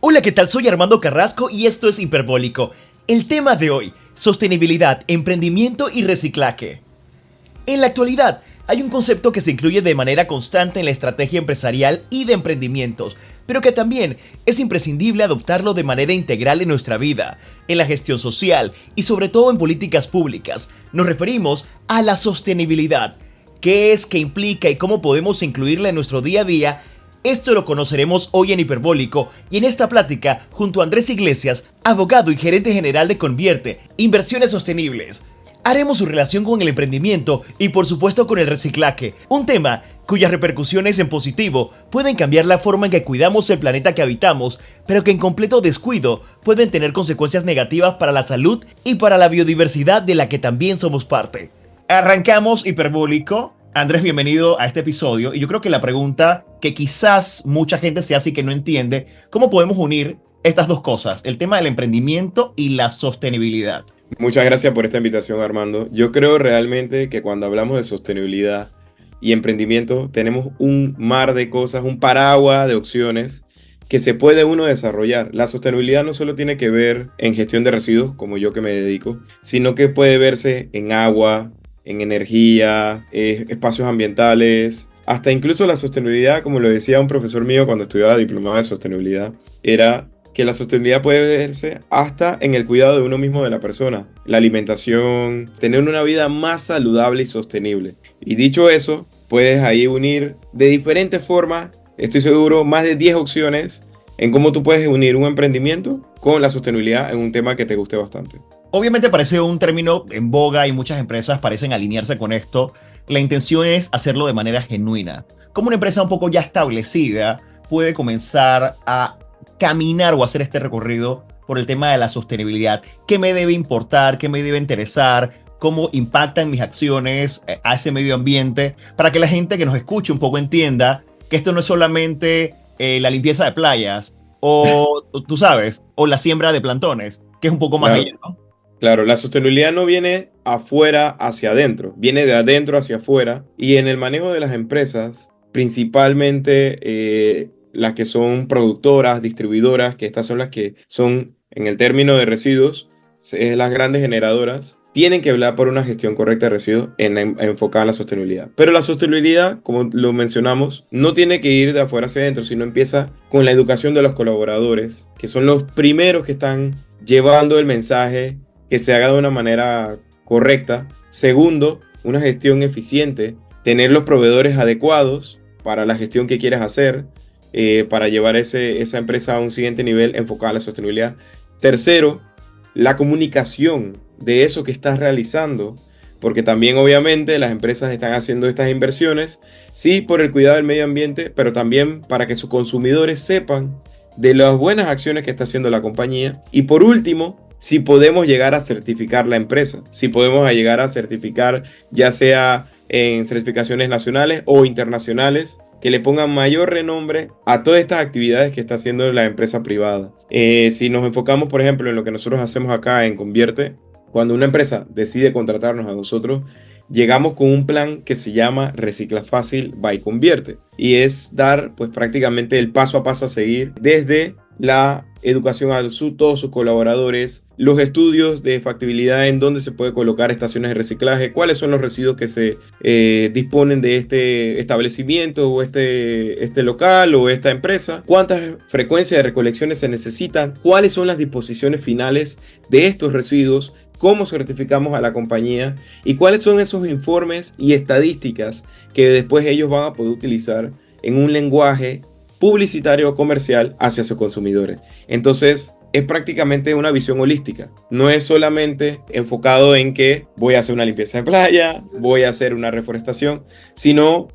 Hola, ¿qué tal? Soy Armando Carrasco y esto es Hiperbólico. El tema de hoy, sostenibilidad, emprendimiento y reciclaje. En la actualidad, hay un concepto que se incluye de manera constante en la estrategia empresarial y de emprendimientos, pero que también es imprescindible adoptarlo de manera integral en nuestra vida, en la gestión social y sobre todo en políticas públicas. Nos referimos a la sostenibilidad. ¿Qué es, qué implica y cómo podemos incluirla en nuestro día a día? Esto lo conoceremos hoy en Hiperbólico y en esta plática junto a Andrés Iglesias, abogado y gerente general de Convierte, Inversiones Sostenibles. Haremos su relación con el emprendimiento y por supuesto con el reciclaje, un tema cuyas repercusiones en positivo pueden cambiar la forma en que cuidamos el planeta que habitamos, pero que en completo descuido pueden tener consecuencias negativas para la salud y para la biodiversidad de la que también somos parte. Arrancamos Hiperbólico. Andrés, bienvenido a este episodio. Y yo creo que la pregunta que quizás mucha gente se hace y que no entiende, ¿cómo podemos unir estas dos cosas? El tema del emprendimiento y la sostenibilidad. Muchas gracias por esta invitación, Armando. Yo creo realmente que cuando hablamos de sostenibilidad y emprendimiento, tenemos un mar de cosas, un paraguas de opciones que se puede uno desarrollar. La sostenibilidad no solo tiene que ver en gestión de residuos, como yo que me dedico, sino que puede verse en agua, en energía, espacios ambientales, hasta incluso la sostenibilidad, como lo decía un profesor mío cuando estudiaba diplomado de sostenibilidad, era que la sostenibilidad puede verse hasta en el cuidado de uno mismo, de la persona, la alimentación, tener una vida más saludable y sostenible. Y dicho eso, puedes ahí unir de diferentes formas, estoy seguro, más de 10 opciones en cómo tú puedes unir un emprendimiento con la sostenibilidad en un tema que te guste bastante. Obviamente parece un término en boga y muchas empresas parecen alinearse con esto. La intención es hacerlo de manera genuina. Como una empresa un poco ya establecida puede comenzar a caminar o hacer este recorrido por el tema de la sostenibilidad. ¿Qué me debe importar? ¿Qué me debe interesar? ¿Cómo impactan mis acciones a ese medio ambiente? Para que la gente que nos escuche un poco entienda que esto no es solamente la limpieza de playas o, tú sabes, o la siembra de plantones, que es un poco más allá, Claro. ¿no? Claro, la sostenibilidad no viene afuera hacia adentro, viene de adentro hacia afuera. Y en el manejo de las empresas, principalmente las que son productoras, distribuidoras, que estas son las que son, en el término de residuos, las grandes generadoras, tienen que hablar por una gestión correcta de residuos enfocada en la sostenibilidad. Pero la sostenibilidad, como lo mencionamos, no tiene que ir de afuera hacia adentro, sino empieza con la educación de los colaboradores, que son los primeros que están llevando el mensaje, que se haga de una manera correcta. Segundo, una gestión eficiente, tener los proveedores adecuados para la gestión que quieres hacer, para llevar esa empresa a un siguiente nivel enfocada en la sostenibilidad. Tercero, la comunicación de eso que estás realizando, porque también obviamente las empresas están haciendo estas inversiones, sí por el cuidado del medio ambiente, pero también para que sus consumidores sepan de las buenas acciones que está haciendo la compañía. Y por último, si podemos llegar a certificar la empresa, si podemos llegar a certificar ya sea en certificaciones nacionales o internacionales, que le pongan mayor renombre a todas estas actividades que está haciendo la empresa privada. Si nos enfocamos, por ejemplo, en lo que nosotros hacemos acá en Convierte, cuando una empresa decide contratarnos a nosotros, llegamos con un plan que se llama Recicla Fácil by Convierte, y es dar pues prácticamente el paso a paso a seguir desde la educación a todos sus colaboradores, los estudios de factibilidad en dónde se puede colocar estaciones de reciclaje, cuáles son los residuos que se disponen de este establecimiento o este local o esta empresa, cuántas frecuencias de recolecciones se necesitan, cuáles son las disposiciones finales de estos residuos, cómo certificamos a la compañía y cuáles son esos informes y estadísticas que después ellos van a poder utilizar en un lenguaje publicitario o comercial hacia sus consumidores. Entonces, es prácticamente una visión holística. No es solamente enfocado en que voy a hacer una limpieza de playa, voy a hacer una reforestación, sino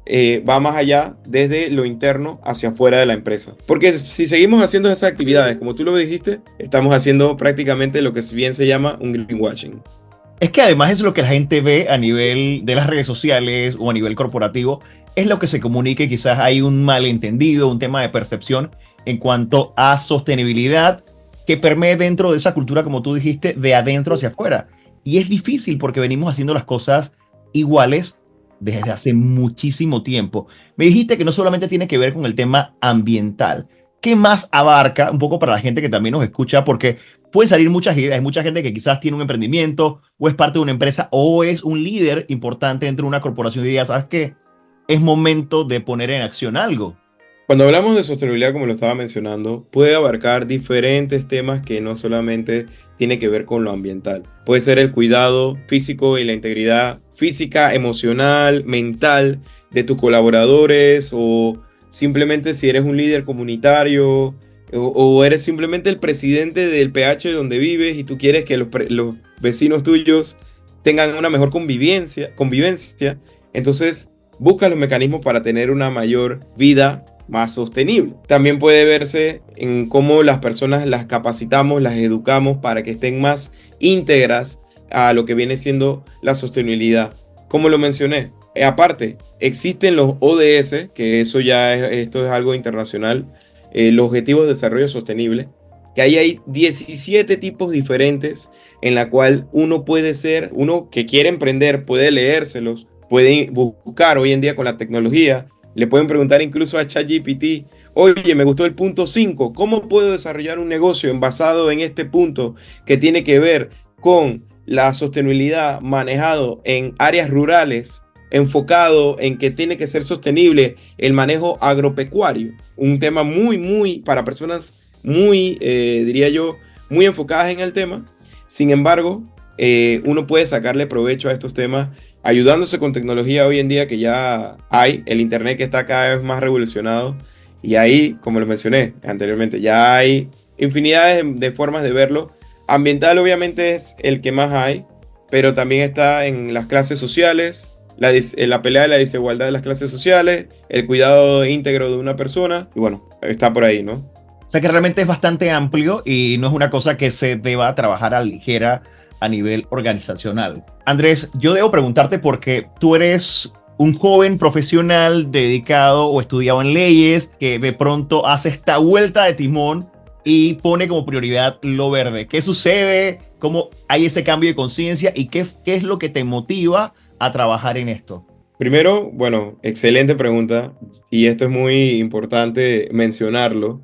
va más allá desde lo interno hacia afuera de la empresa. Porque si seguimos haciendo esas actividades, como tú lo dijiste, estamos haciendo prácticamente lo que bien se llama un greenwashing. Es que además es lo que la gente ve a nivel de las redes sociales o a nivel corporativo, es lo que se comunica y quizás hay un malentendido, un tema de percepción en cuanto a sostenibilidad que permee dentro de esa cultura, como tú dijiste, de adentro hacia afuera. Y es difícil porque venimos haciendo las cosas iguales desde hace muchísimo tiempo. Me dijiste que no solamente tiene que ver con el tema ambiental. ¿qué más abarca un poco para la gente que también nos escucha? Porque pueden salir muchas ideas. Hay mucha gente que quizás tiene un emprendimiento o es parte de una empresa o es un líder importante dentro de una corporación y diga, ¿sabes qué? Es momento de poner en acción algo. Cuando hablamos de sostenibilidad, como lo estaba mencionando, puede abarcar diferentes temas que no solamente tiene que ver con lo ambiental. Puede ser el cuidado físico y la integridad física, emocional, mental de tus colaboradores o simplemente si eres un líder comunitario o eres simplemente el presidente del PH donde vives y tú quieres que los vecinos tuyos tengan una mejor convivencia, entonces busca los mecanismos para tener una mayor vida más sostenible. También puede verse en cómo las personas las capacitamos, las educamos para que estén más íntegras a lo que viene siendo la sostenibilidad. Como lo mencioné, aparte, existen los ODS, que esto es algo internacional, los Objetivos de Desarrollo Sostenible, que ahí hay 17 tipos diferentes en la cual uno que quiere emprender, puede leérselos, puede buscar hoy en día con la tecnología. Le pueden preguntar incluso a ChatGPT, oye, me gustó el punto 5, ¿cómo puedo desarrollar un negocio basado en este punto que tiene que ver con la sostenibilidad manejado en áreas rurales, enfocado en que tiene que ser sostenible el manejo agropecuario? Un tema muy para personas muy, diría yo, muy enfocadas en el tema. Sin embargo, uno puede sacarle provecho a estos temas ayudándose con tecnología hoy en día que ya hay, el internet que está cada vez más revolucionado y ahí, como lo mencioné anteriormente, ya hay infinidades de formas de verlo. Ambiental obviamente es el que más hay, pero también está en las clases sociales, la pelea de la desigualdad de las clases sociales, el cuidado íntegro de una persona y bueno, está por ahí, ¿no? O sea que realmente es bastante amplio y no es una cosa que se deba trabajar a la ligera a nivel organizacional. Andrés, yo debo preguntarte porque tú eres un joven profesional dedicado o estudiado en leyes que de pronto hace esta vuelta de timón y pone como prioridad lo verde. ¿Qué sucede? ¿Cómo hay ese cambio de conciencia? ¿Y qué es lo que te motiva a trabajar en esto? Primero, bueno, excelente pregunta y esto es muy importante mencionarlo.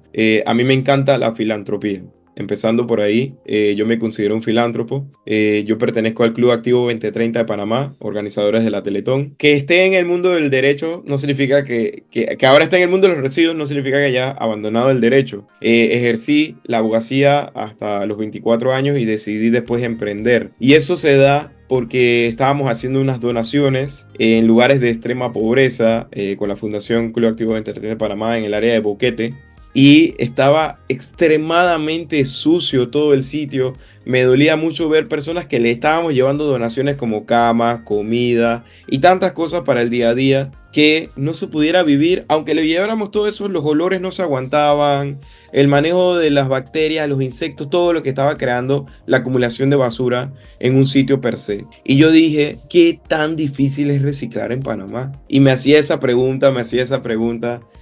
A mí me encanta la filantropía. Empezando por ahí, yo me considero un filántropo. Yo pertenezco al Club Activo 2030 de Panamá, organizadores de la Teletón. Que esté en el mundo del derecho no significa que ahora esté en el mundo de los residuos, no significa que haya abandonado el derecho. Ejercí la abogacía hasta los 24 años y decidí después emprender. Y eso se da porque estábamos haciendo unas donaciones en lugares de extrema pobreza con la Fundación Club Activo 2030 de Panamá en el área de Boquete. Y estaba extremadamente sucio todo el sitio. Me dolía mucho ver personas que le estábamos llevando donaciones como camas, comida y tantas cosas para el día a día que no se pudiera vivir. Aunque le lleváramos todo eso, los olores no se aguantaban, el manejo de las bacterias, los insectos, todo lo que estaba creando la acumulación de basura en un sitio per se. Y yo dije, ¿qué tan difícil es reciclar en Panamá? Y me hacía esa pregunta.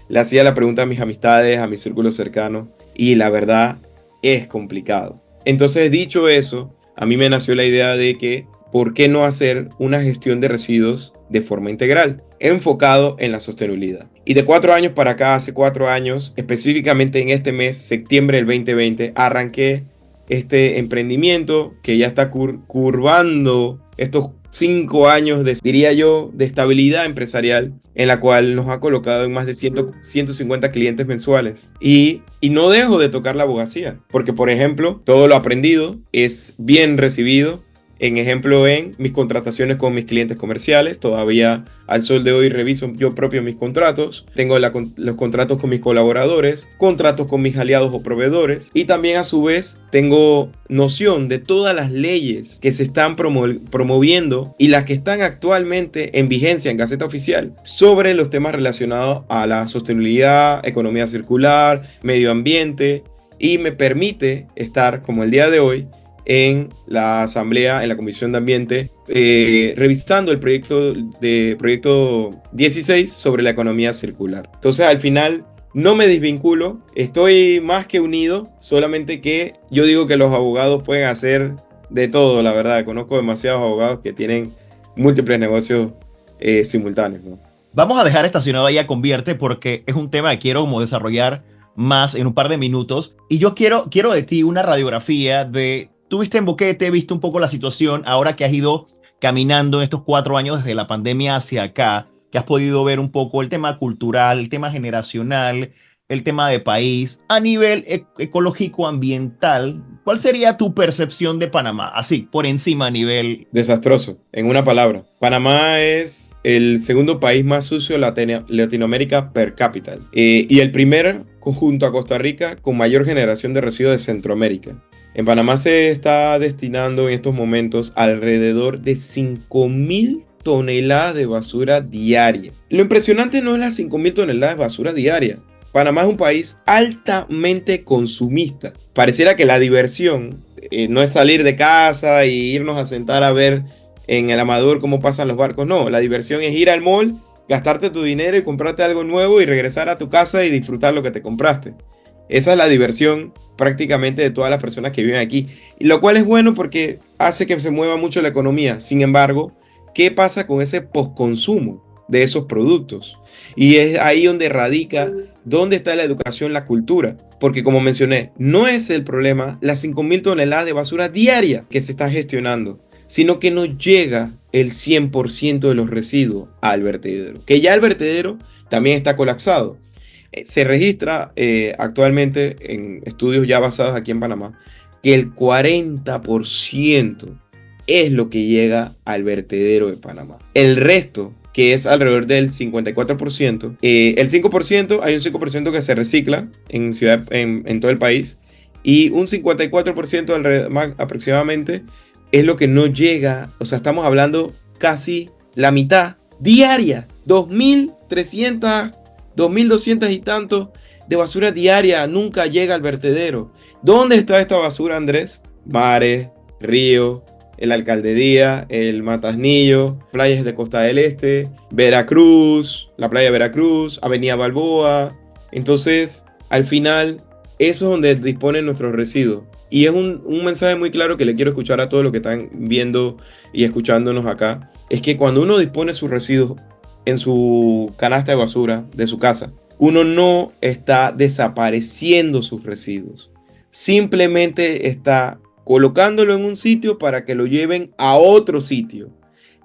Le hacía la pregunta a mis amistades, a mi círculo cercano, y la verdad es complicado. Entonces, dicho eso, a mí me nació la idea de que, ¿por qué no hacer una gestión de residuos de forma integral, enfocado en la sostenibilidad? Y de 4 años para acá, hace 4 años, específicamente en este mes, septiembre del 2020, arranqué este emprendimiento que ya está curvando estos 5 años diría yo, de estabilidad empresarial en la cual nos ha colocado en más de 150 clientes mensuales. Y no dejo de tocar la abogacía, porque por ejemplo, todo lo aprendido es bien recibido. En mis contrataciones con mis clientes comerciales, todavía al sol de hoy reviso yo propio mis contratos, tengo los contratos con mis colaboradores, contratos con mis aliados o proveedores y también a su vez tengo noción de todas las leyes que se están promoviendo y las que están actualmente en vigencia en Gaceta Oficial sobre los temas relacionados a la sostenibilidad, economía circular, medio ambiente y me permite estar como el día de hoy en la asamblea, en la comisión de ambiente, revisando el proyecto 16 sobre la economía circular. Entonces al final no me desvinculo, estoy más que unido, solamente que yo digo que los abogados pueden hacer de todo, la verdad. Conozco demasiados abogados que tienen múltiples negocios simultáneos, ¿no? Vamos a dejar estacionado ahí a Convierte porque es un tema que quiero como desarrollar más en un par de minutos. Y yo quiero de ti una radiografía de, tú viste en Boquete, viste un poco la situación, ahora que has ido caminando en estos 4 años desde la pandemia hacia acá, que has podido ver un poco el tema cultural, el tema generacional, el tema de país, a nivel ecológico, ambiental. ¿Cuál sería tu percepción de Panamá? Así, por encima a nivel... Desastroso, en una palabra. Panamá es el segundo país más sucio de Latinoamérica per cápita y el primer, junto a Costa Rica, con mayor generación de residuos de Centroamérica. En Panamá se está destinando en estos momentos alrededor de 5.000 toneladas de basura diaria. Lo impresionante no es las 5.000 toneladas de basura diaria. Panamá es un país altamente consumista. Pareciera que la diversión no es salir de casa y irnos a sentar a ver en el Amador cómo pasan los barcos. No, la diversión es ir al mall, gastarte tu dinero y comprarte algo nuevo y regresar a tu casa y disfrutar lo que te compraste. Esa es la diversión prácticamente de todas las personas que viven aquí. Y lo cual es bueno porque hace que se mueva mucho la economía. Sin embargo, ¿qué pasa con ese postconsumo de esos productos? Y es ahí donde radica, dónde está la educación, la cultura. Porque como mencioné, no es el problema las 5.000 toneladas de basura diaria que se está gestionando, sino que no llega el 100% de los residuos al vertedero. Que ya el vertedero también está colapsado. Se registra actualmente en estudios ya basados aquí en Panamá que el 40% es lo que llega al vertedero de Panamá. El resto, que es alrededor del 54%, el 5%, hay un 5% que se recicla en todo el país y un 54% más aproximadamente es lo que no llega, o sea, estamos hablando casi la mitad diaria, 2.300 2.200 y tantos de basura diaria nunca llega al vertedero. ¿Dónde está esta basura, Andrés? Mares, ríos, el Alcaldía, el Matasnillo, playas de Costa del Este, Veracruz, la playa de Veracruz, Avenida Balboa. Entonces, al final, eso es donde disponen nuestros residuos. Y es un mensaje muy claro que le quiero escuchar a todos los que están viendo y escuchándonos acá. Es que cuando uno dispone sus residuos en su canasta de basura de su casa, uno no está desapareciendo sus residuos. Simplemente está colocándolo en un sitio para que lo lleven a otro sitio.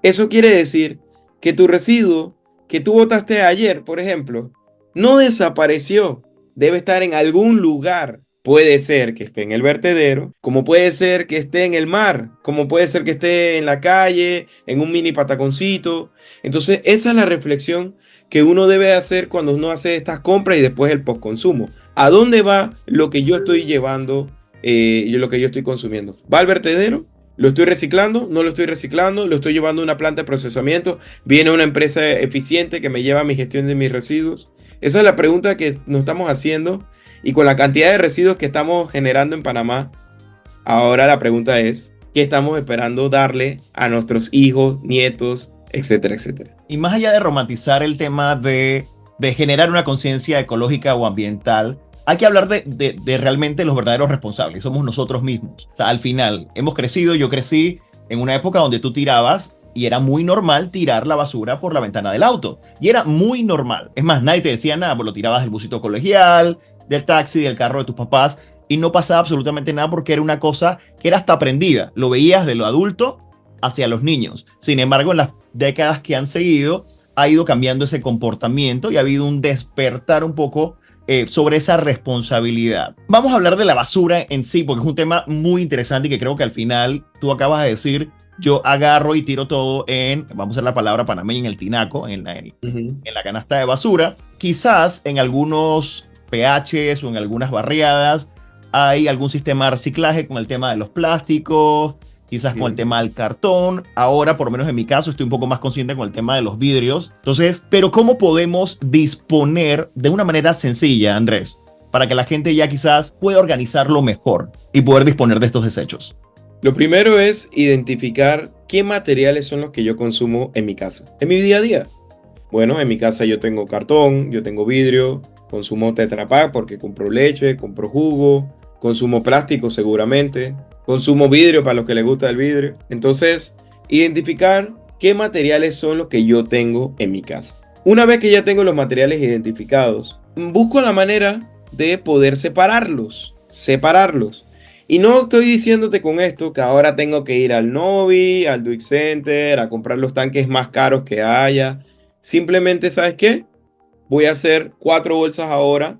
Eso quiere decir que tu residuo que tú botaste ayer, por ejemplo, no desapareció. Debe estar en algún lugar. Puede ser que esté en el vertedero, como puede ser que esté en el mar, como puede ser que esté en la calle, en un mini pataconcito. Entonces, esa es la reflexión que uno debe hacer cuando uno hace estas compras y después el postconsumo. ¿A dónde va lo que yo estoy llevando y lo que yo estoy consumiendo? ¿Va al vertedero? ¿Lo estoy reciclando? ¿No lo estoy reciclando? ¿Lo estoy llevando a una planta de procesamiento? ¿Viene una empresa eficiente que me lleva a mi gestión de mis residuos? Esa es la pregunta que nos estamos haciendo. Y con la cantidad de residuos que estamos generando en Panamá, ahora la pregunta es, ¿qué estamos esperando darle a nuestros hijos, nietos, etcétera, etcétera? Y más allá de romantizar el tema de generar una conciencia ecológica o ambiental, hay que hablar de realmente los verdaderos responsables, somos nosotros mismos. O sea, al final, hemos crecido, yo crecí en una época donde tú tirabas y era muy normal tirar la basura por la ventana del auto. Y era muy normal. Es más, nadie te decía nada, pues lo tirabas del busito colegial, del taxi, del carro de tus papás, y no pasaba absolutamente nada porque era una cosa que era hasta aprendida. Lo veías de lo adulto hacia los niños. Sin embargo, en las décadas que han seguido, ha ido cambiando ese comportamiento y ha habido un despertar un poco sobre esa responsabilidad. Vamos a hablar de la basura en sí, porque es un tema muy interesante y que creo que al final tú acabas de decir, yo agarro y tiro todo vamos a usar la palabra panameña, en el tinaco, en la canasta de basura. Quizás en algunos PHs o en algunas barriadas hay algún sistema de reciclaje con el tema de los plásticos, quizás con el tema del cartón. Ahora, por lo menos en mi caso, estoy un poco más consciente con el tema de los vidrios. Entonces, pero ¿cómo podemos disponer de una manera sencilla, Andrés, para que la gente ya quizás pueda organizarlo mejor y poder disponer de estos desechos? Lo primero es identificar qué materiales son los que yo consumo en mi casa, en mi día a día. Bueno, en mi casa yo tengo cartón, yo tengo vidrio, consumo Tetra Pak porque compro leche, compro jugo, consumo plástico seguramente, consumo vidrio para los que les gusta el vidrio. Entonces, identificar qué materiales son los que yo tengo en mi casa. Una vez que ya tengo los materiales identificados, busco la manera de poder separarlos. Y no estoy diciéndote con esto que ahora tengo que ir al Novi, al Duick Center, a comprar los tanques más caros que haya. Simplemente, ¿sabes qué? Voy a hacer 4 bolsas ahora.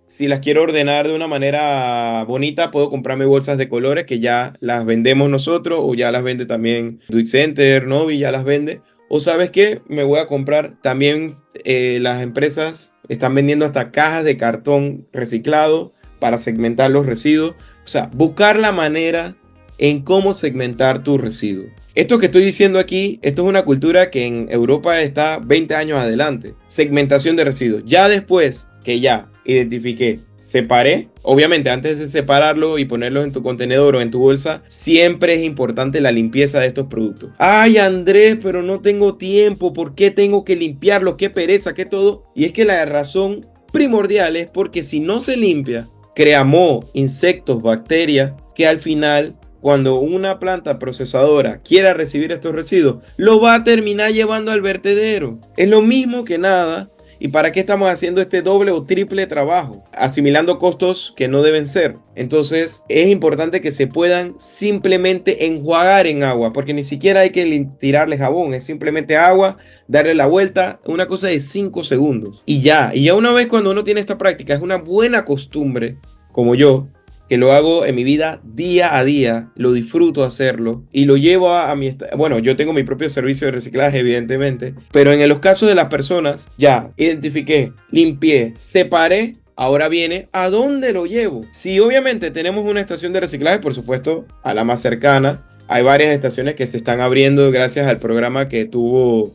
Si las quiero ordenar de una manera bonita, puedo comprarme bolsas de colores que ya las vendemos nosotros o ya las vende también Duick Center, Novi ya las vende. O ¿sabes qué? Me voy a comprar también, las empresas están vendiendo hasta cajas de cartón reciclado para segmentar los residuos. O sea, buscar la manera en cómo segmentar tus residuos. Esto que estoy diciendo aquí, esto es una cultura que en Europa está 20 años adelante. Segmentación de residuos. Ya después que ya identifiqué, separé, obviamente antes de separarlo y ponerlos en tu contenedor o en tu bolsa, siempre es importante la limpieza de estos productos. Ay, Andrés, pero no tengo tiempo. ¿Por qué tengo que limpiarlos? Qué pereza, qué todo. Y es que la razón primordial es porque si no se limpia, crea moho, insectos, bacterias, que al final, cuando una planta procesadora quiera recibir estos residuos, lo va a terminar llevando al vertedero. Es lo mismo que nada. ¿Y para qué estamos haciendo este doble o triple trabajo? Asimilando costos que no deben ser. Entonces es importante que se puedan simplemente enjuagar en agua, porque ni siquiera hay que tirarle jabón, es simplemente agua, darle la vuelta, una cosa de 5 segundos. Y ya una vez cuando uno tiene esta práctica, es una buena costumbre, como yo, que lo hago en mi vida día a día, lo disfruto hacerlo y lo llevo a mi... Bueno, yo tengo mi propio servicio de reciclaje, evidentemente, pero en los casos de las personas, ya identifiqué, limpié, separé, ahora viene a dónde lo llevo. Si obviamente tenemos una estación de reciclaje, por supuesto, a la más cercana, hay varias estaciones que se están abriendo gracias al programa que tuvo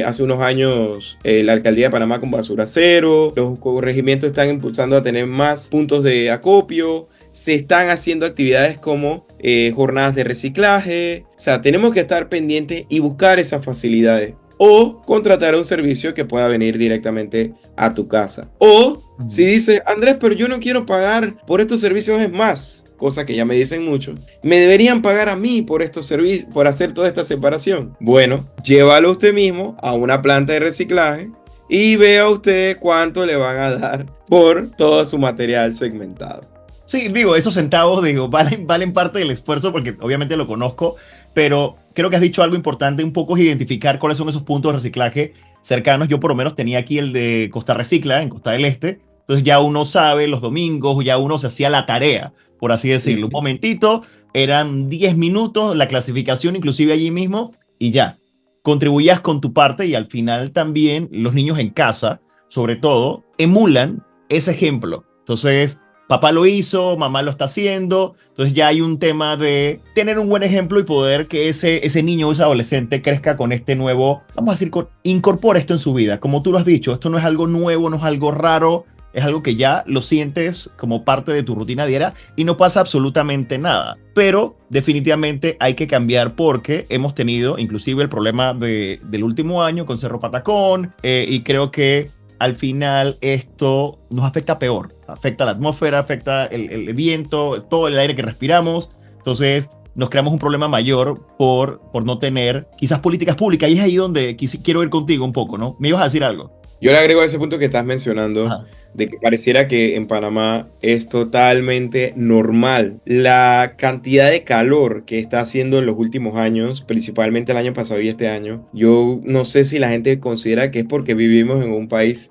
hace unos años la alcaldía de Panamá con Basura Cero. Los corregimientos están impulsando a tener más puntos de acopio. Se están haciendo actividades como jornadas de reciclaje. O sea, tenemos que estar pendientes y buscar esas facilidades. O contratar un servicio que pueda venir directamente a tu casa. O si dices, Andrés, pero yo no quiero pagar por estos servicios, es más, cosa que ya me dicen mucho, me deberían pagar a mí por estos servicios, por hacer toda esta separación. Bueno, llévalo usted mismo a una planta de reciclaje y vea usted cuánto le van a dar por todo su material segmentado. Sí, digo, esos centavos, valen parte del esfuerzo porque obviamente lo conozco, pero creo que has dicho algo importante, un poco es identificar cuáles son esos puntos de reciclaje cercanos. Yo por lo menos tenía aquí el de Costa Recicla, en Costa del Este, entonces ya uno sabe los domingos, ya uno se hacía la tarea, por así decirlo. Un momentito, eran 10 minutos, la clasificación inclusive allí mismo, y ya, contribuías con tu parte y al final también los niños en casa, sobre todo, emulan ese ejemplo. Entonces... papá lo hizo, mamá lo está haciendo, entonces ya hay un tema de tener un buen ejemplo y poder que ese niño o ese adolescente crezca con este nuevo, vamos a decir, incorpora esto en su vida. Como tú lo has dicho, esto no es algo nuevo, no es algo raro, es algo que ya lo sientes como parte de tu rutina diaria y no pasa absolutamente nada. Pero definitivamente hay que cambiar porque hemos tenido inclusive el problema del último año con Cerro Patacón y creo que al final esto nos afecta peor. Afecta la atmósfera, afecta el viento, todo el aire que respiramos. Entonces nos creamos un problema mayor por no tener quizás políticas públicas. Y es ahí donde quiero ir contigo un poco, ¿no? ¿Me ibas a decir algo? Yo le agrego a ese punto que estás mencionando, Ajá. de que pareciera que en Panamá es totalmente normal la cantidad de calor que está haciendo en los últimos años, principalmente el año pasado y este año. Yo no sé si la gente considera que es porque vivimos en un país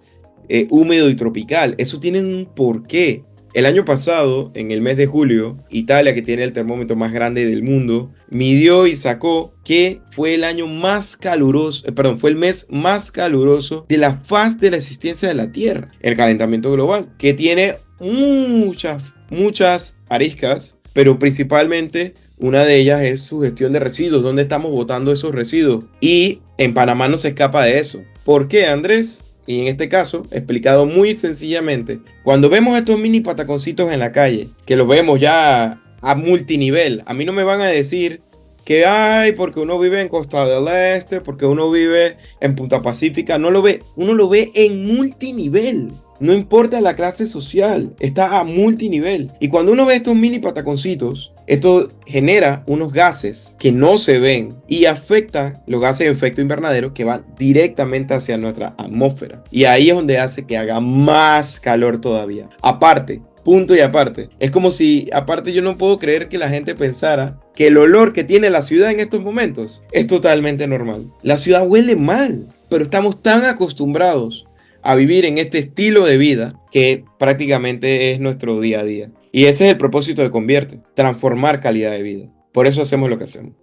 húmedo y tropical. Eso tiene un porqué. El año pasado, en el mes de julio, Italia, que tiene el termómetro más grande del mundo, midió y sacó que fue el año más caluroso, fue el mes más caluroso de la faz de la existencia de la Tierra. El calentamiento global, que tiene muchas aristas, pero principalmente una de ellas es su gestión de residuos, dónde estamos botando esos residuos. Y en Panamá no se escapa de eso. ¿Por qué, Andrés? Y en este caso, explicado muy sencillamente, cuando vemos estos mini pataconcitos en la calle, que los vemos ya a multinivel, a mí no me van a decir que hay porque uno vive en Costa del Este, porque uno vive en Punta Pacífica, no lo ve, uno lo ve en multinivel. No importa la clase social, está a multinivel. Y cuando uno ve estos mini pataconcitos, esto genera unos gases que no se ven y afecta los gases de efecto invernadero que van directamente hacia nuestra atmósfera. Y ahí es donde hace que haga más calor todavía. Aparte, punto y aparte. Es como si, aparte, yo no puedo creer que la gente pensara que el olor que tiene la ciudad en estos momentos es totalmente normal. La ciudad huele mal, pero estamos tan acostumbrados a vivir en este estilo de vida que prácticamente es nuestro día a día. Y ese es el propósito de Convierte, transformar calidad de vida. Por eso hacemos lo que hacemos.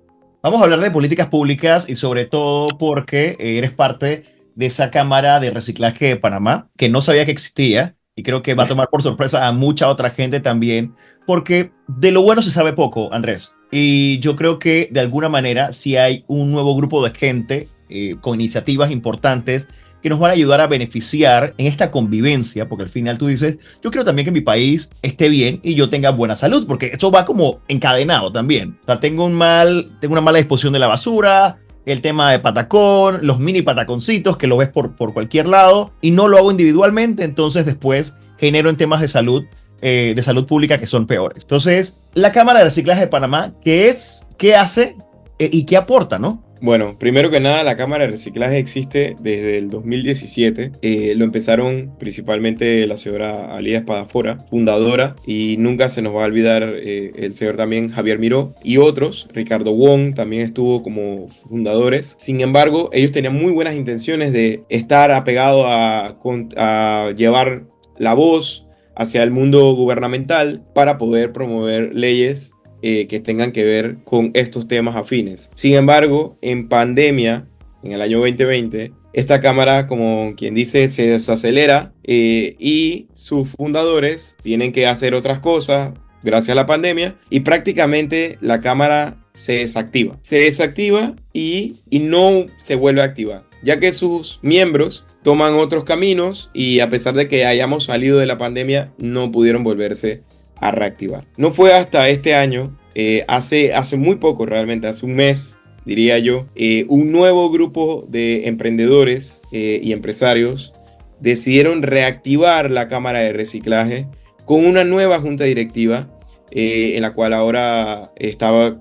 Vamos a hablar de políticas públicas y sobre todo porque eres parte de esa Cámara de Reciclaje de Panamá, que no sabía que existía y creo que va a tomar por sorpresa a mucha otra gente también, porque de lo bueno se sabe poco, Andrés. Y yo creo que de alguna manera si hay un nuevo grupo de gente con iniciativas importantes que nos van a ayudar a beneficiar en esta convivencia, porque al final tú dices, yo quiero también que mi país esté bien y yo tenga buena salud, porque eso va como encadenado también. O sea, tengo una mala disposición de la basura, el tema de patacón, los mini pataconcitos que lo ves por cualquier lado y no lo hago individualmente, entonces después genero en temas de salud pública que son peores. Entonces, la Cámara de Reciclaje de Panamá, ¿qué es? ¿Qué hace? ¿Y qué aporta, no? Bueno, primero que nada, la Cámara de Reciclaje existe desde el 2017. Lo empezaron principalmente la señora Alida Espadafora, fundadora, y nunca se nos va a olvidar el señor también Javier Miró y otros. Ricardo Wong también estuvo como fundadores. Sin embargo, ellos tenían muy buenas intenciones de estar apegado a llevar la voz hacia el mundo gubernamental para poder promover leyes que tengan que ver con estos temas afines. Sin embargo, en pandemia, en el año 2020, esta cámara, como quien dice, se desacelera y sus fundadores tienen que hacer otras cosas gracias a la pandemia y prácticamente la cámara se desactiva. Se desactiva y no se vuelve a activar, ya que sus miembros toman otros caminos y a pesar de que hayamos salido de la pandemia, no pudieron volverse a reactivar. No fue hasta este año, hace muy poco realmente, hace un mes diría yo, un nuevo grupo de emprendedores y empresarios decidieron reactivar la Cámara de Reciclaje con una nueva junta directiva en la cual ahora estaba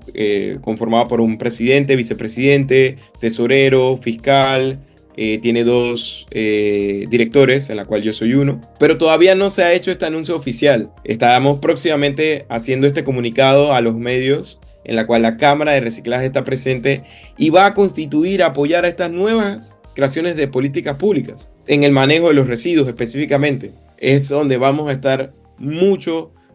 conformada por un presidente, vicepresidente, tesorero, fiscal. Tiene dos directores, en la cual yo soy uno, pero todavía no se ha hecho este anuncio oficial. Estamos próximamente haciendo este comunicado a los medios, en la cual la Cámara de Reciclaje está presente y va a constituir, apoyar a estas nuevas creaciones de políticas públicas en el manejo de los residuos específicamente. Es donde vamos a estar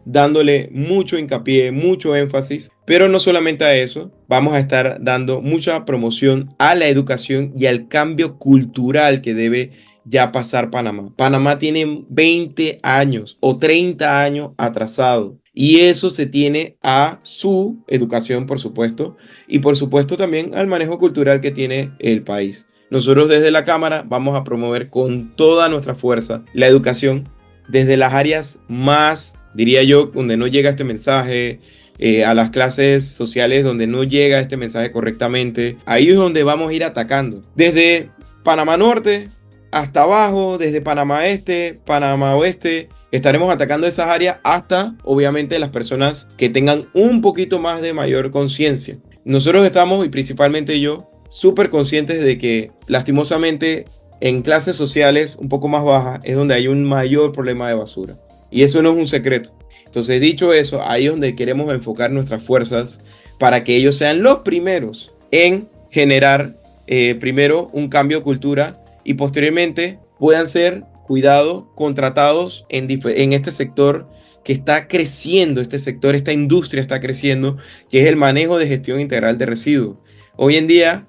dándole mucho hincapié, mucho énfasis, pero no solamente a eso, vamos a estar dando mucha promoción a la educación y al cambio cultural que debe ya pasar Panamá. Panamá tiene 20 años o 30 años atrasado y eso se tiene a su educación, por supuesto, y por supuesto también al manejo cultural que tiene el país. Nosotros desde la Cámara vamos a promover con toda nuestra fuerza la educación desde las áreas más, diría yo, donde no llega este mensaje, a las clases sociales donde no llega este mensaje correctamente. Ahí es donde vamos a ir atacando. Desde Panamá Norte hasta abajo, desde Panamá Este, Panamá Oeste, estaremos atacando esas áreas hasta, obviamente, las personas que tengan un poquito más de mayor conciencia. Nosotros estamos, y principalmente yo, súper conscientes de que, lastimosamente, en clases sociales un poco más bajas es donde hay un mayor problema de basura. Y eso no es un secreto. Entonces, dicho eso, ahí es donde queremos enfocar nuestras fuerzas para que ellos sean los primeros en generar primero un cambio de cultura y posteriormente puedan ser cuidados, contratados en este sector que está creciendo, esta industria está creciendo, que es el manejo de gestión integral de residuos. Hoy en día,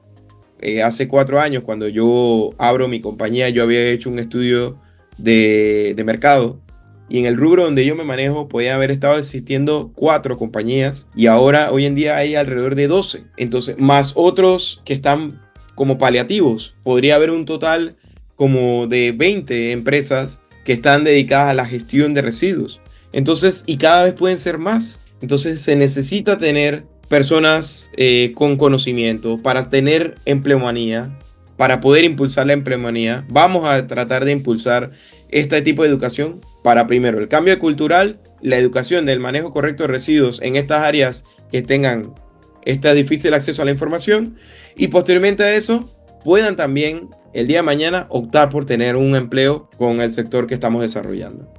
hace 4 años, cuando yo abro mi compañía, yo había hecho un estudio de mercado. Y en el rubro donde yo me manejo, podían haber estado existiendo 4 compañías y ahora, hoy en día, hay alrededor de 12. Entonces, más otros que están como paliativos. Podría haber un total como de 20 empresas que están dedicadas a la gestión de residuos. Entonces, y cada vez pueden ser más. Entonces, se necesita tener personas con conocimiento para tener empleomanía, para poder impulsar la empleomanía. Vamos a tratar de impulsar este tipo de educación para primero el cambio cultural, la educación del manejo correcto de residuos en estas áreas que tengan este difícil acceso a la información y posteriormente a eso puedan también el día de mañana optar por tener un empleo con el sector que estamos desarrollando.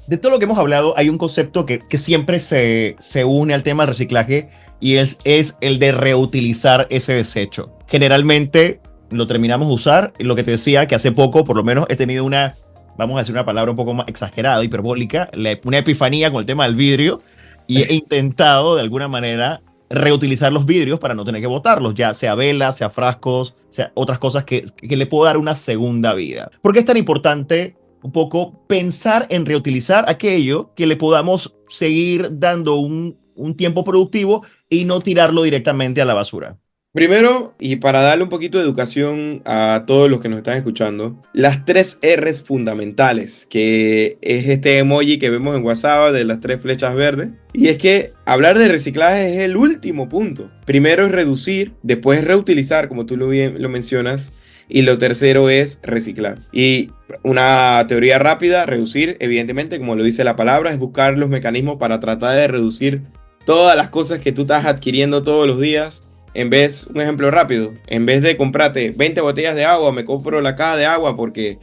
De todo lo que hemos hablado, hay un concepto que siempre se une al tema del reciclaje y es el de reutilizar ese desecho. Generalmente lo terminamos de usar, lo que te decía que hace poco, por lo menos he tenido una, vamos a decir una palabra un poco más exagerada, hiperbólica, una epifanía con el tema del vidrio y he intentado de alguna manera reutilizar los vidrios para no tener que botarlos, ya sea velas, sea frascos, sea otras cosas que le puedo dar una segunda vida. ¿Por qué es tan importante un poco pensar en reutilizar aquello que le podamos seguir dando un tiempo productivo y no tirarlo directamente a la basura? Primero, y para darle un poquito de educación a todos los que nos están escuchando, las 3 R's fundamentales, que es este emoji que vemos en WhatsApp de las 3 flechas verdes. Y es que hablar de reciclaje es el último punto. Primero es reducir, después es reutilizar, como tú lo mencionas, y lo tercero es reciclar. Y una teoría rápida, reducir, evidentemente, como lo dice la palabra, es buscar los mecanismos para tratar de reducir todas las cosas que tú estás adquiriendo todos los días. Un ejemplo rápido, en vez de comprarte 20 botellas de agua, me compro la caja de agua porque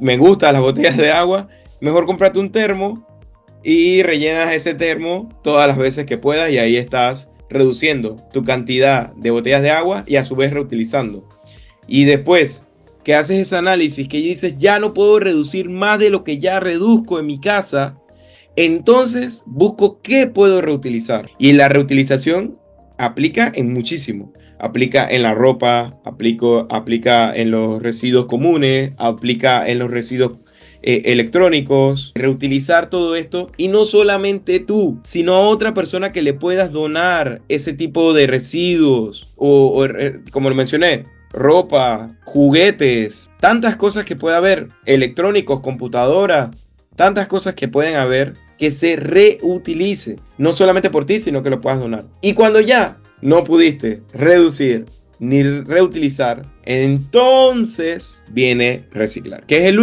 me gustan las botellas de agua, mejor cómprate un termo y rellenas ese termo todas las veces que puedas y ahí estás reduciendo tu cantidad de botellas de agua y a su vez reutilizando. Y después que haces ese análisis que dices, ya no puedo reducir más de lo que ya reduzco en mi casa, entonces busco qué puedo reutilizar. Y la reutilización aplica en muchísimo. Aplica en la ropa, aplica en los residuos comunes, aplica en los residuos electrónicos. Reutilizar todo esto y no solamente tú, sino a otra persona que le puedas donar ese tipo de residuos o como lo mencioné, ropa, juguetes, tantas cosas que puede haber, electrónicos, computadoras, tantas cosas que pueden haber que se reutilice, no solamente por ti, sino que lo puedas donar. Y cuando ya no pudiste reducir ni reutilizar, entonces viene reciclar, que es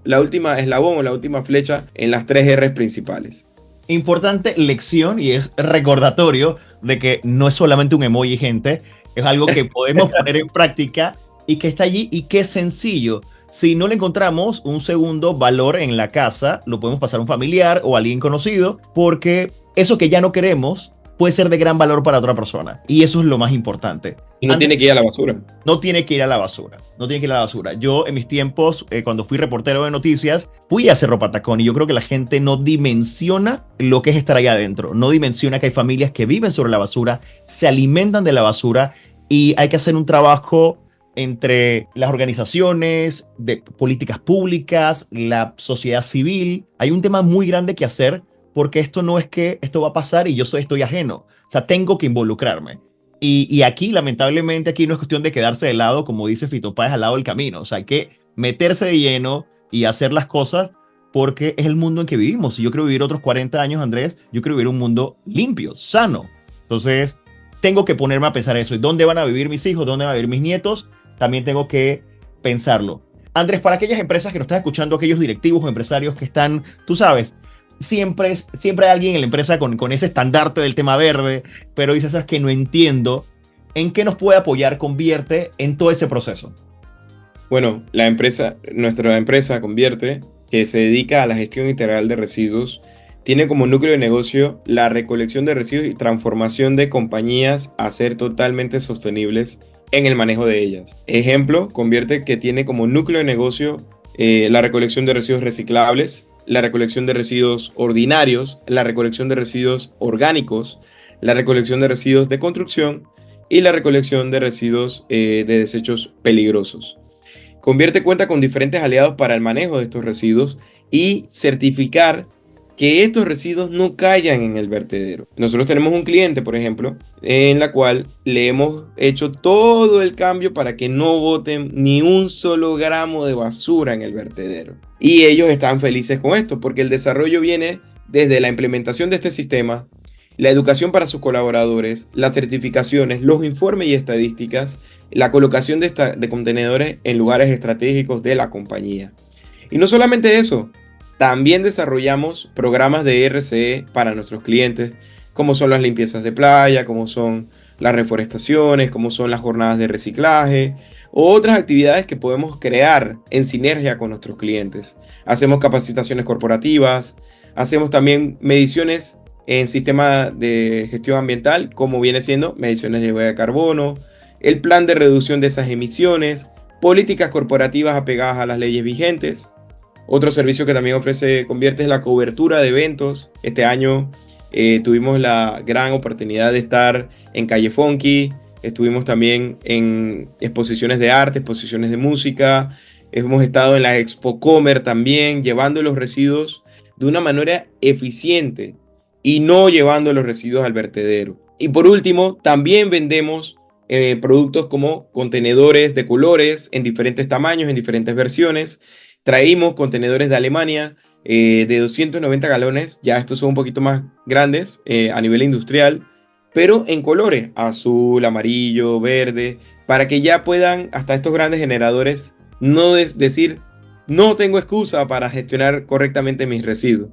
la última eslabón o la última flecha en las 3 R's principales. Importante lección y es recordatorio de que no es solamente un emoji, gente, es algo que podemos poner en práctica y que está allí y que es sencillo. Si no le encontramos un segundo valor en la casa, lo podemos pasar a un familiar o a alguien conocido, porque eso que ya no queremos puede ser de gran valor para otra persona. Y eso es lo más importante. Y no tiene que ir a la basura. No tiene que ir a la basura. No tiene que ir a la basura. Yo en mis tiempos, cuando fui reportero de noticias, fui a Cerro Patacón y yo creo que la gente no dimensiona lo que es estar allá adentro. No dimensiona que hay familias que viven sobre la basura, se alimentan de la basura y hay que hacer un trabajo entre las organizaciones de políticas públicas, la sociedad civil. Hay un tema muy grande que hacer porque esto no es que esto va a pasar y yo estoy ajeno. O sea, tengo que involucrarme. Y aquí, lamentablemente, aquí no es cuestión de quedarse de lado, como dice Fito Páez, al lado del camino. O sea, hay que meterse de lleno y hacer las cosas porque es el mundo en que vivimos. Si yo quiero vivir otros 40 años, Andrés, yo quiero vivir un mundo limpio, sano. Entonces, tengo que ponerme a pensar eso. ¿Y dónde van a vivir mis hijos? ¿Dónde van a vivir mis nietos? También tengo que pensarlo. Andrés, para aquellas empresas que nos están escuchando, aquellos directivos o empresarios que están, tú sabes, siempre hay alguien en la empresa con ese estandarte del tema verde, pero dices, ¿sabes que no entiendo? ¿En qué nos puede apoyar Convierte en todo ese proceso? Bueno, nuestra empresa Convierte, que se dedica a la gestión integral de residuos, tiene como núcleo de negocio la recolección de residuos y transformación de compañías a ser totalmente sostenibles en el manejo de ellas. Ejemplo, Convierte que tiene como núcleo de negocio la recolección de residuos reciclables, la recolección de residuos ordinarios, la recolección de residuos orgánicos, la recolección de residuos de construcción y la recolección de residuos de desechos peligrosos. Convierte cuenta con diferentes aliados para el manejo de estos residuos y certificar que estos residuos no caigan en el vertedero. Nosotros tenemos un cliente, por ejemplo, en la cual le hemos hecho todo el cambio para que no boten ni un solo gramo de basura en el vertedero. Y ellos están felices con esto, porque el desarrollo viene desde la implementación de este sistema, la educación para sus colaboradores, las certificaciones, los informes y estadísticas, la colocación de contenedores en lugares estratégicos de la compañía. Y no solamente eso, también desarrollamos programas de RCE para nuestros clientes, como son las limpiezas de playa, como son las reforestaciones, como son las jornadas de reciclaje o otras actividades que podemos crear en sinergia con nuestros clientes. Hacemos capacitaciones corporativas, hacemos también mediciones en sistema de gestión ambiental, como viene siendo mediciones de huella de carbono, el plan de reducción de esas emisiones, políticas corporativas apegadas a las leyes vigentes. Otro servicio que también ofrece Convierte es la cobertura de eventos. Este año tuvimos la gran oportunidad de estar en Calle Funky, estuvimos también en exposiciones de arte, exposiciones de música, hemos estado en la Expo Comer también, llevando los residuos de una manera eficiente y no llevando los residuos al vertedero. Y por último, también vendemos productos como contenedores de colores en diferentes tamaños, en diferentes versiones. Traímos contenedores de Alemania de 290 galones, ya estos son un poquito más grandes a nivel industrial, pero en colores, azul, amarillo, verde, para que ya puedan hasta estos grandes generadores no decir, no tengo excusa para gestionar correctamente mis residuos.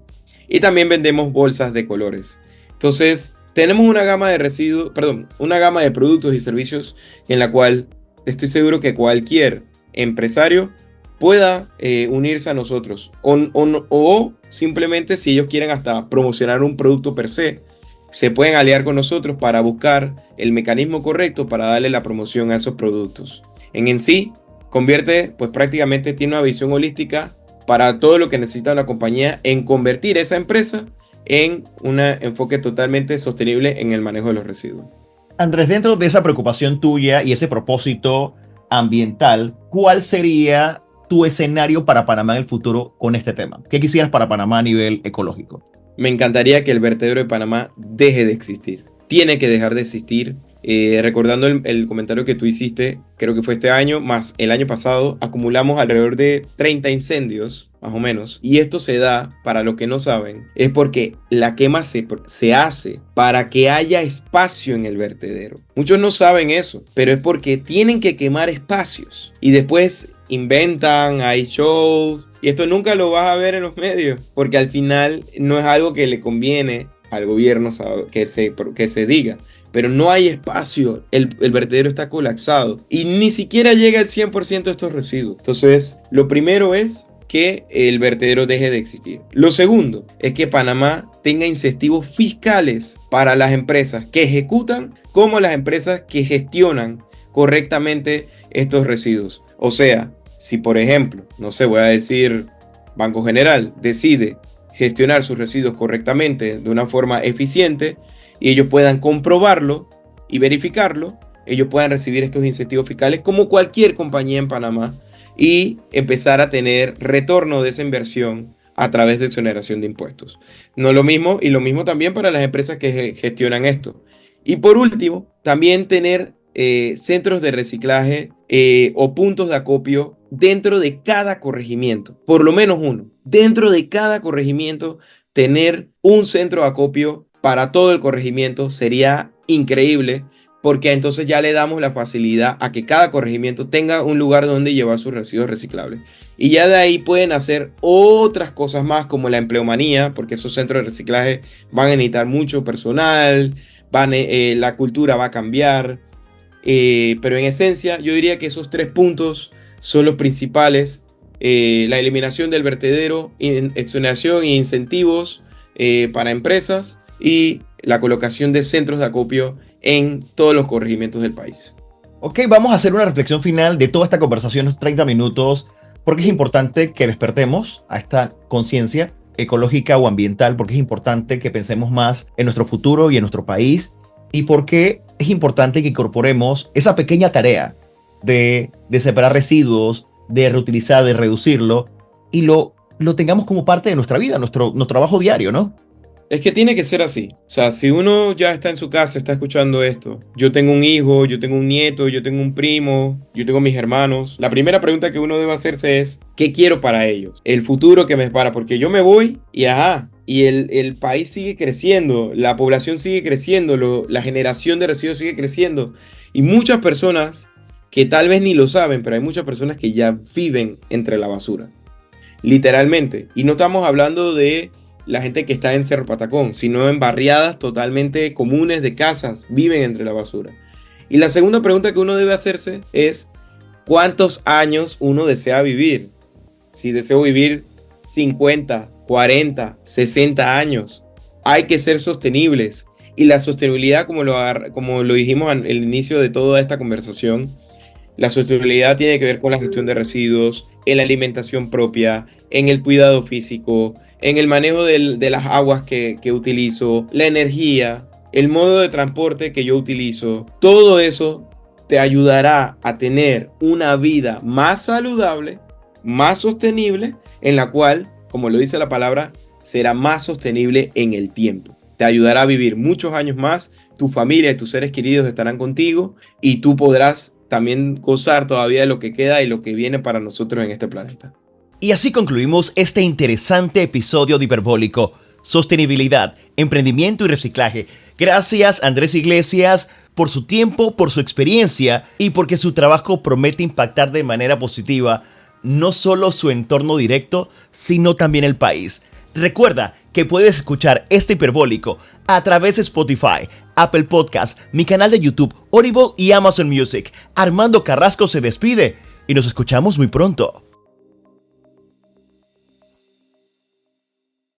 Y también vendemos bolsas de colores. Entonces, tenemos una gama de residuos, perdón, una gama de productos y servicios en la cual estoy seguro que cualquier empresario pueda unirse a nosotros o simplemente si ellos quieren hasta promocionar un producto per se pueden aliar con nosotros para buscar el mecanismo correcto para darle la promoción a esos productos. En sí, Convierte, pues prácticamente tiene una visión holística para todo lo que necesita una compañía en convertir esa empresa en un enfoque totalmente sostenible en el manejo de los residuos. Andrés, dentro de esa preocupación tuya y ese propósito ambiental, ¿cuál sería tu escenario para Panamá en el futuro con este tema? ¿Qué quisieras para Panamá a nivel ecológico? Me encantaría que el vertedero de Panamá deje de existir. Tiene que dejar de existir. Recordando el comentario que tú hiciste, creo que fue este año, más el año pasado, acumulamos alrededor de 30 incendios, más o menos. Y esto se da, para los que no saben, es porque la quema se hace para que haya espacio en el vertedero. Muchos no saben eso, pero es porque tienen que quemar espacios. Y después inventan, hay shows, y esto nunca lo vas a ver en los medios, porque al final no es algo que le conviene al gobierno que se diga. Pero no hay espacio, el vertedero está colapsado y ni siquiera llega el 100% de estos residuos. Entonces, lo primero es que el vertedero deje de existir. Lo segundo es que Panamá tenga incentivos fiscales para las empresas que ejecutan como las empresas que gestionan correctamente estos residuos. O sea, si por ejemplo, no sé, voy a decir, Banco General decide gestionar sus residuos correctamente de una forma eficiente, y ellos puedan comprobarlo y verificarlo, ellos puedan recibir estos incentivos fiscales como cualquier compañía en Panamá y empezar a tener retorno de esa inversión a través de exoneración de impuestos. No lo mismo, y lo mismo también para las empresas que gestionan esto. Y por último, también tener centros de reciclaje o puntos de acopio dentro de cada corregimiento, por lo menos uno. Dentro de cada corregimiento, tener un centro de acopio para todo el corregimiento sería increíble, porque entonces ya le damos la facilidad a que cada corregimiento tenga un lugar donde llevar sus residuos reciclables. Y ya de ahí pueden hacer otras cosas más como la empleomanía, porque esos centros de reciclaje van a necesitar mucho personal, la cultura va a cambiar. Pero en esencia yo diría que esos 3 puntos son los principales. La eliminación del vertedero, exoneración e incentivos para empresas, y la colocación de centros de acopio en todos los corregimientos del país. Ok, vamos a hacer una reflexión final de toda esta conversación, los 30 minutos, porque es importante que despertemos a esta conciencia ecológica o ambiental, porque es importante que pensemos más en nuestro futuro y en nuestro país, y porque es importante que incorporemos esa pequeña tarea de separar residuos, de reutilizar, de reducirlo, y lo tengamos como parte de nuestra vida, nuestro trabajo diario, ¿no? Es que tiene que ser así. O sea, si uno ya está en su casa, está escuchando esto, yo tengo un hijo, yo tengo un nieto, yo tengo un primo, yo tengo mis hermanos, la primera pregunta que uno debe hacerse es, ¿qué quiero para ellos? El futuro que me espera, porque yo me voy y y el país sigue creciendo, la población sigue creciendo, la generación de residuos sigue creciendo, y muchas personas que tal vez ni lo saben, pero hay muchas personas que ya viven entre la basura. literalmente. Y no estamos hablando de la gente que está en Cerro Patacón, sino en barriadas totalmente comunes de casas, viven entre la basura. Y la segunda pregunta que uno debe hacerse es, ¿cuántos años uno desea vivir? Si deseo vivir 50, 40, 60 años, hay que ser sostenibles. Y la sostenibilidad, como lo dijimos al inicio de toda esta conversación, la sostenibilidad tiene que ver con la gestión de residuos, en la alimentación propia, en el cuidado físico, en el manejo de las aguas que utilizo, la energía, el modo de transporte que yo utilizo. Todo eso te ayudará a tener una vida más saludable, más sostenible, en la cual, como lo dice la palabra, será más sostenible en el tiempo. Te ayudará a vivir muchos años más, tu familia y tus seres queridos estarán contigo y tú podrás también gozar todavía de lo que queda y lo que viene para nosotros en este planeta. Y así concluimos este interesante episodio de Hiperbólico. Sostenibilidad, emprendimiento y reciclaje. Gracias, Andrés Iglesias, por su tiempo, por su experiencia y porque su trabajo promete impactar de manera positiva no solo su entorno directo, sino también el país. Recuerda que puedes escuchar este Hiperbólico a través de Spotify, Apple Podcast, mi canal de YouTube, Audible y Amazon Music. Armando Carrasco se despide y nos escuchamos muy pronto.